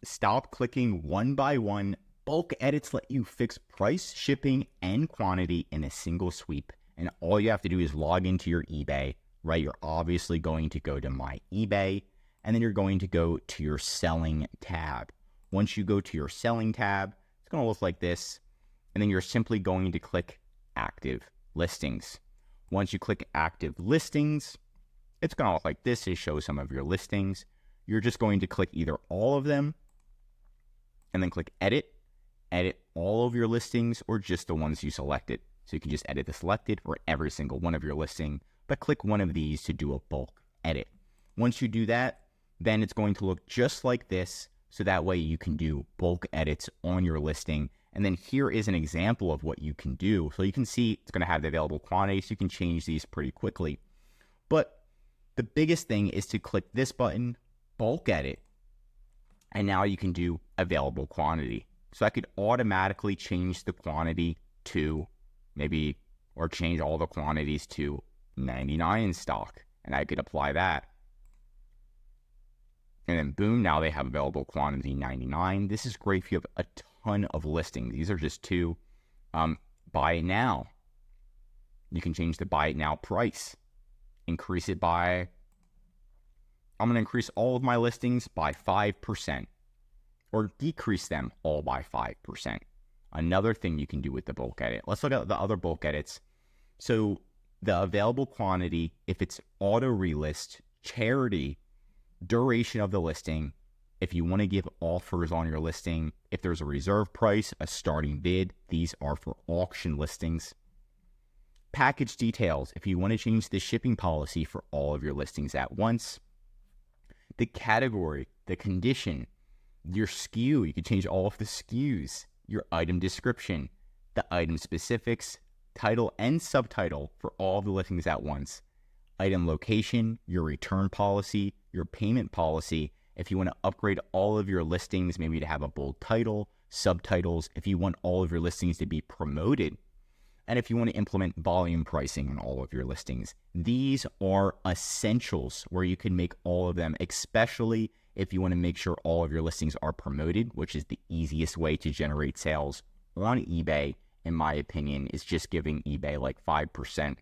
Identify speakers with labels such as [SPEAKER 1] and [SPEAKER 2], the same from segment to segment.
[SPEAKER 1] stop clicking one by one. Bulk edits let you fix price, shipping, and quantity in a single sweep. And all you have to do is log into your eBay, right? You're obviously going to go to My eBay, and then you're going to go to your Selling tab. Once you go to your Selling tab, it's going to look like this. And then you're simply going to click Active Listings. Once you click Active Listings, it's going to look like this. It shows some of your listings. You're just going to click either all of them and then click Edit all of your listings or just the ones you selected. So you can just edit the selected or every single one of your listing, but click one of these to do a bulk edit. Once you do that, then it's going to look just like this. So that way you can do bulk edits on your listing. And then here is an example of what you can do. So you can see it's going to have the available quantity, so you can change these pretty quickly. But the biggest thing is to click this button, bulk edit, and now you can do available quantity. So I could automatically change the quantity to maybe, or change all the quantities to 99 in stock, and I could apply that. And then boom, now they have available quantity 99. This is great if you have a ton of listings. These are just two. Buy it now. You can change the buy it now price. Increase it by, I'm going to increase all of my listings by 5%. Or decrease them all by 5%. Another thing you can do with the bulk edit. Let's look at the other bulk edits. So the available quantity, if it's auto relist, charity, duration of the listing, if you want to give offers on your listing, if there's a reserve price, a starting bid, these are for auction listings. Package details, if you want to change the shipping policy for all of your listings at once. The category, the condition, your SKU, you can change all of the SKUs, your item description, the item specifics, title and subtitle for all the listings at once, item location, your return policy, your payment policy. If you want to upgrade all of your listings, maybe to have a bold title, subtitles, if you want all of your listings to be promoted, and if you want to implement volume pricing on all of your listings. These are essentials where you can make all of them, especially if you want to make sure all of your listings are promoted, which is the easiest way to generate sales on eBay, in my opinion, is just giving eBay like 5%.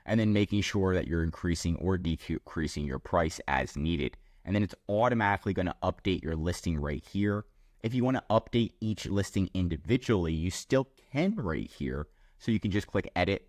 [SPEAKER 1] And then making sure that you're increasing or decreasing your price as needed. And then it's automatically going to update your listing right here. If you want to update each listing individually, you still can right here. So you can just click edit.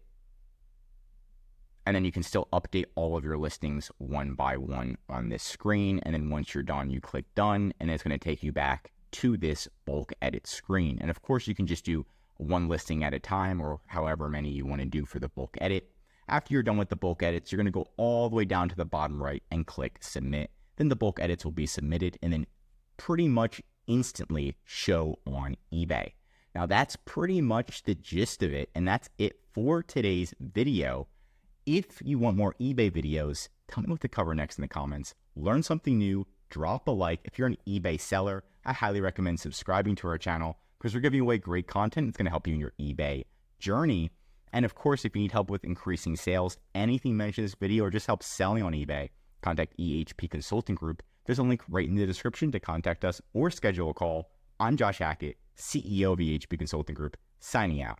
[SPEAKER 1] And then you can still update all of your listings one by one on this screen. And then once you're done, you click done, and it's going to take you back to this bulk edit screen. And of course, you can just do one listing at a time or however many you want to do for the bulk edit. After you're done with the bulk edits, you're going to go all the way down to the bottom right and click submit. Then the bulk edits will be submitted and then pretty much instantly show on eBay. Now that's pretty much the gist of it. And that's it for today's video. If you want more eBay videos, tell me what to cover next in the comments. Learn something new, drop a like. If you're an eBay seller, I highly recommend subscribing to our channel because we're giving away great content. It's going to help you in your eBay journey. And of course, if you need help with increasing sales, anything mentioned in this video, or just help selling on eBay, contact EHP Consulting Group. There's a link right in the description to contact us or schedule a call. I'm Josh Hackett, CEO of EHP Consulting Group, signing out.